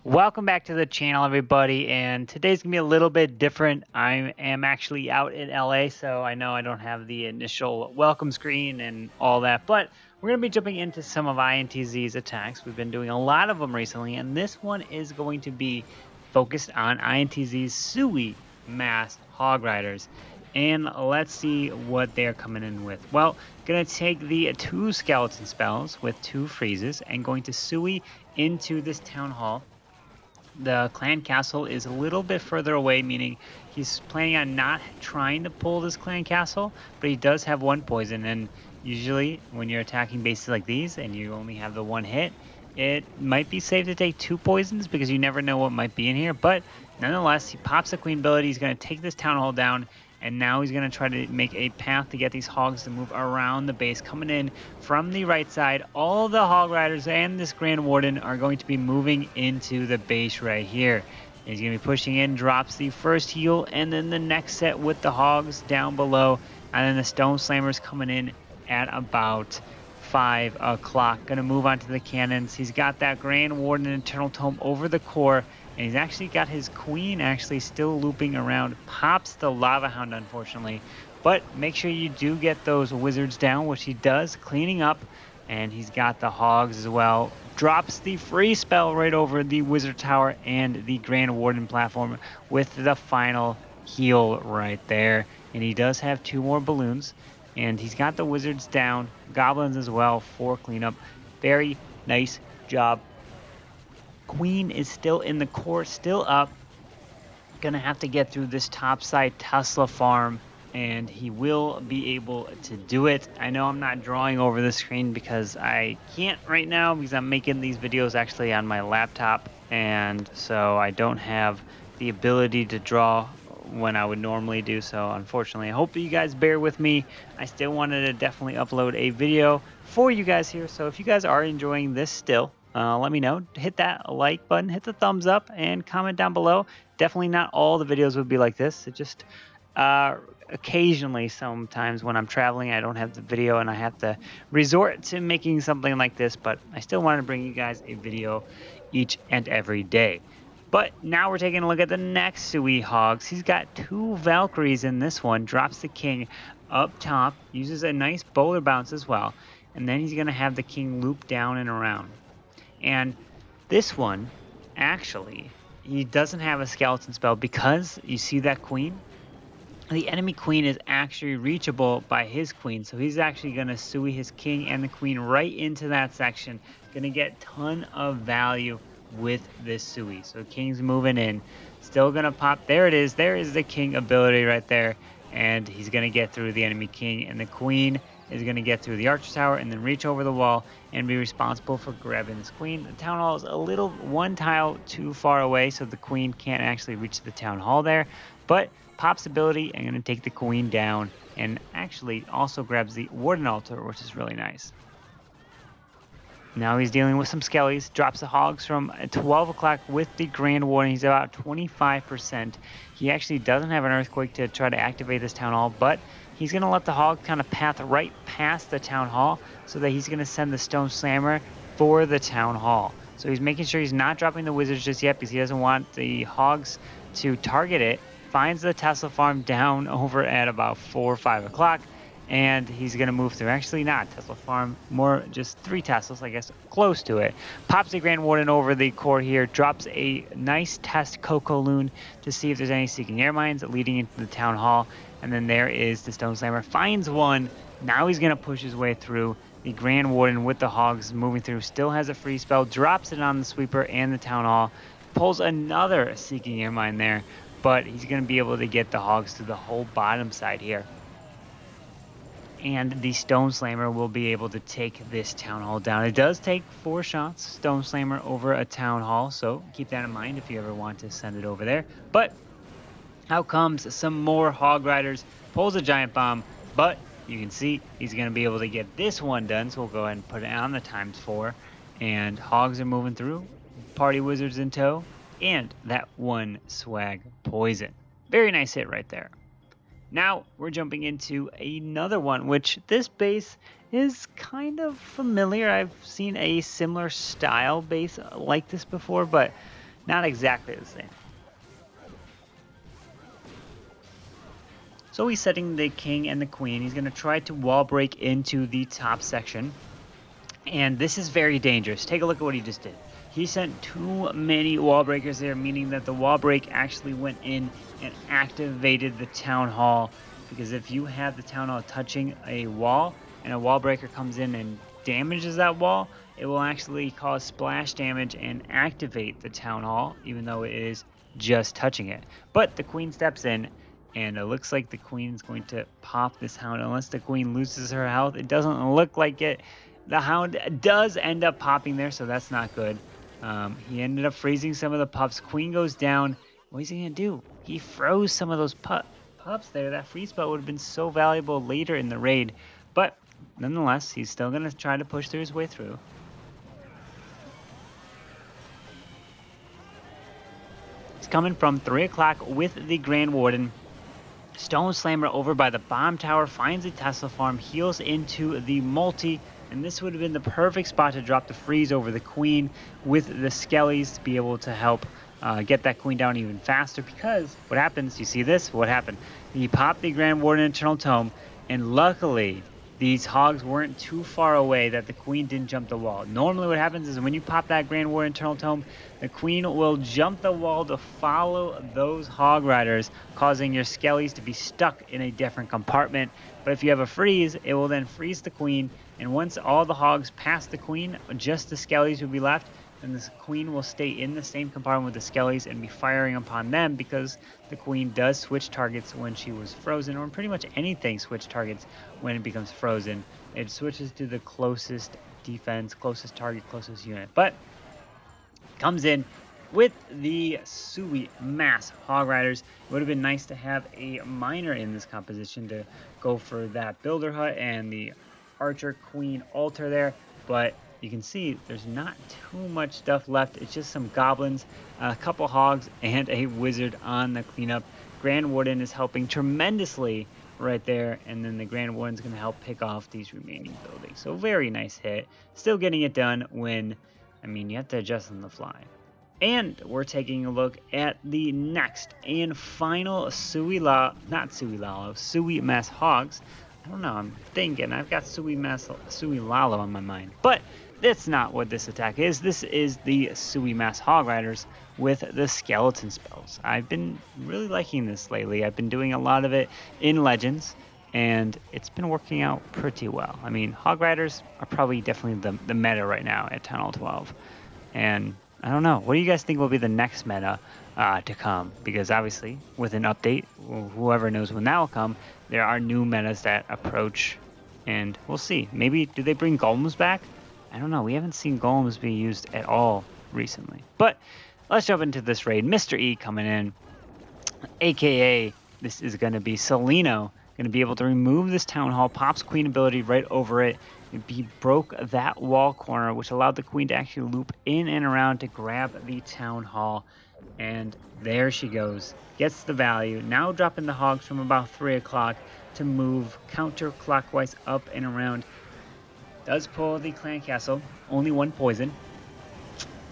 Welcome back to the channel, everybody, and today's gonna be a little bit different. I am actually out in LA, so I know I don't have the initial welcome screen and all that, but we're gonna be jumping into some of INTZ's attacks. We've been doing a lot of them recently, and this one is going to be focused on INTZ's Sui Mass Hog Riders. And let's see what they're coming in with. Well, gonna take the 2 skeleton spells with 2 freezes and going to Sui into this town hall. The clan castle is a little bit further away, meaning he's planning on not trying to pull this clan castle, but he does have 1 poison, and usually when you're attacking bases like these and you only have the 1 hit, it might be safe to take 2 poisons because you never know what might be in here. But nonetheless, he pops the queen ability. He's going to take this town hall down, and now he's going to try to make a path to get these hogs to move around the base, coming in from the right side. All the hog riders and this Grand Warden are going to be moving into the base right here. He's going to be pushing in, drops the first heal, and then the next set with the hogs down below, and then the stone slammers coming in at about 5 o'clock. Going to move on to the cannons. He's got that Grand Warden and Eternal Tome over the core, and he's actually got his queen actually still looping around. Pops the Lava Hound, unfortunately, but make sure you do get those wizards down, which he does, cleaning up. And he's got the hogs as well. Drops the free spell right over the wizard tower and the Grand Warden platform with the final heal right there. And he does have 2 more balloons, and he's got the wizards down, goblins as well for cleanup. Very nice job. Queen is still in the core, still up. Gonna have to get through this topside Tesla farm, and he will be able to do it. I know I'm not drawing over the screen because I can't right now because I'm making these videos actually on my laptop, and so I don't have the ability to draw when I would normally do so, unfortunately. I hope that you guys bear with me. I still wanted to definitely upload a video for you guys here, so if you guys are enjoying this still, let me know. Hit that like button, hit the thumbs up, and comment down below. Definitely not all the videos would be like this. It just occasionally, sometimes when I'm traveling, I don't have the video and I have to resort to making something like this, but I still want to bring you guys a video each and every day. But now we're taking a look at the next Sui Hogs. He's got 2 Valkyries in this one, drops the king up top, uses a nice bowler bounce as well, and then he's going to have the king loop down and around. And this one, actually, he doesn't have a skeleton spell because you see that queen? The enemy queen is actually reachable by his queen, so he's actually going to Sui his king and the queen right into that section. Going to get a ton of value with this Sui. So king's moving in, still going to pop. There it is. There is the king ability right there, and he's going to get through the enemy king, and the queen is going to get through the archer tower and then reach over the wall and be responsible for grabbing this queen. The town hall is a little 1 tile too far away, so the queen can't actually reach the town hall there, but pops ability and going to take the queen down, and actually also grabs the warden altar, which is really nice. Now he's dealing with some skellies, drops the hogs from 12 o'clock with the Grand Warden. He's about 25%. He actually doesn't have an earthquake to try to activate this town hall, but he's going to let the hog kind of path right past the town hall so that he's going to send the stone slammer for the town hall. So he's making sure he's not dropping the wizards just yet because he doesn't want the hogs to target it. Finds the Tesla farm down over at about 4 or 5 o'clock, and he's going to move through. Actually, not Tesla farm, more just 3 Teslas, I guess, close to it. Pops the Grand Warden over the core here, drops a nice test Coco Loon to see if there's any Seeking Air Mines leading into the town hall, and then there is the Stone Slammer. Finds one. Now he's going to push his way through. The Grand Warden with the hogs moving through, still has a free spell, drops it on the sweeper and the town hall, pulls another Seeking Air Mine there, but he's going to be able to get the hogs to the whole bottom side here. And the Stone Slammer will be able to take this town hall down. It does take 4 shots, Stone Slammer over a town hall, so keep that in mind if you ever want to send it over there. But out comes some more hog riders, pulls a giant bomb, but you can see he's going to be able to get this one done, so we'll go ahead and put it on the ×4. And hogs are moving through, party wizards in tow, and that 1 swag poison. Very nice hit right there. Now we're jumping into another one, which this base is kind of familiar. I've seen a similar style base like this before, but not exactly the same. So he's setting the king and the queen. He's going to try to wall break into the top section. And this is very dangerous. Take a look at what he just did. He sent too many wall breakers there, meaning that the wall break actually went in and activated the town hall. Because if you have the town hall touching a wall and a wall breaker comes in and damages that wall, it will actually cause splash damage and activate the town hall, even though it is just touching it. But the queen steps in, and it looks like the queen is going to pop this hound. Unless the queen loses her health, it doesn't look like it. The hound does end up popping there, so that's not good. He ended up freezing some of the pups. Queen goes down. What is he going to do? He froze some of those pups there. That freeze spell would have been so valuable later in the raid. But nonetheless, he's still going to try to push through his way through. He's coming from 3 o'clock with the Grand Warden. Stone Slammer over by the bomb tower finds a Tesla farm, heals into the multi, and this would have been the perfect spot to drop the freeze over the queen with the skellies to be able to help get that queen down even faster. Because what happens, you see this, what happened? He popped the Grand Warden Eternal Tome, and luckily these hogs weren't too far away that the queen didn't jump the wall. Normally what happens is when you pop that Grand Warden Eternal Tome, the queen will jump the wall to follow those hog riders, causing your skellies to be stuck in a different compartment. But if you have a freeze, it will then freeze the queen, and once all the hogs pass the queen, just the skellies will be left, and the queen will stay in the same compartment with the skellies and be firing upon them, because the queen does switch targets when she was frozen, or pretty much anything switch targets when it becomes frozen. It switches to the closest defense, closest target, closest unit. But comes in with the Sui Mass Hog Riders. It would have been nice to have a miner in this composition to go for that builder hut and the archer queen altar there, but you can see there's not too much stuff left. It's just some goblins, a couple hogs, and a wizard on the cleanup. Grand Warden is helping tremendously right there, and then the Grand Warden's going to help pick off these remaining buildings. So very nice hit. Still getting it done when, I mean, you have to adjust on the fly. And we're taking a look at the next and final Sui Mass Hogs. I don't know, I'm thinking I've got Sui Lalo on my mind, but that's not what this attack is. This is the Sui Mass Hog Riders with the skeleton spells. I've been really liking this lately. I've been doing a lot of it in Legends, and it's been working out pretty well. I mean, Hog Riders are probably definitely the meta right now at 10-12, and I don't know. What do you guys think will be the next meta to come? Because obviously, with an update, whoever knows when that will come, there are new metas that approach, and we'll see. Maybe, do they bring golems back? I don't know. We haven't seen golems be used at all recently. But let's jump into this raid. Mr. E coming in, a.k.a. this is going to be Celino. Going to be able to remove this town hall, pops queen ability right over it. He broke that wall corner, which allowed the queen to actually loop in and around to grab the town hall. And there she goes. Gets the value. Now dropping the hogs from about 3 o'clock to move counterclockwise up and around. Does pull the clan castle. Only 1 poison.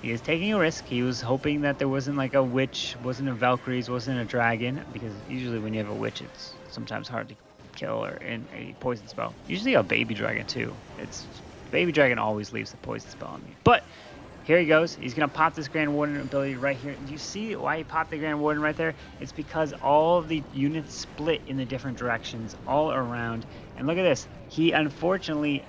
He is taking a risk. He was hoping that there wasn't like a witch, wasn't a Valkyries, wasn't a dragon. Because usually when you have a witch, it's sometimes hard to kill or in a poison spell. Usually a baby dragon too. It's baby dragon always leaves the poison spell on me. But here he goes. He's gonna pop this Grand Warden ability right here. Do you see why he popped the Grand Warden right there? It's because all of the units split in the different directions all around. And look at this. He unfortunately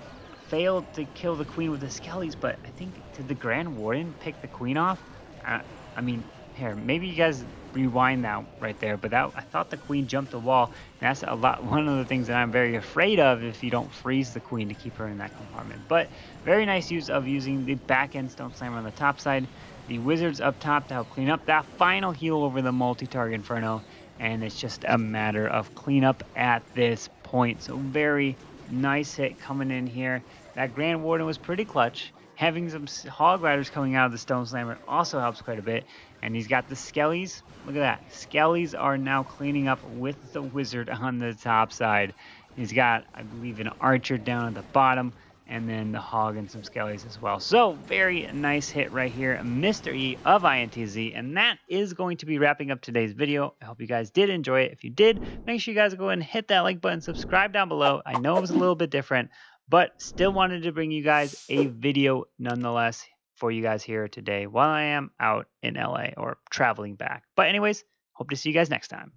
failed to kill the queen with the skellies, but I think, did the Grand Warden pick the queen off? I mean, here, maybe you guys rewind that right there, but that, I thought the queen jumped the wall, and that's one of the things that I'm very afraid of if you don't freeze the queen to keep her in that compartment. But very nice use of using the back end Stone Slammer on the top side, the wizards up top to help clean up that final heal over the multi-target inferno, and it's just a matter of cleanup at this point. So very nice hit coming in here. That Grand Warden was pretty clutch. Having some Hog Riders coming out of the Stone Slammer also helps quite a bit. And he's got the Skellies. Look at that. Skellies are now cleaning up with the Wizard on the top side. He's got, I believe, an Archer down at the bottom. and then the hog and some skellies as well. So very nice hit right here, Mr. E of INTZ. And that is going to be wrapping up today's video. I hope you guys did enjoy it. If you did, make sure you guys go ahead and hit that like button, subscribe down below. I know it was a little bit different, but still wanted to bring you guys a video nonetheless for you guys here today while I am out in LA or traveling back. But anyways, hope to see you guys next time.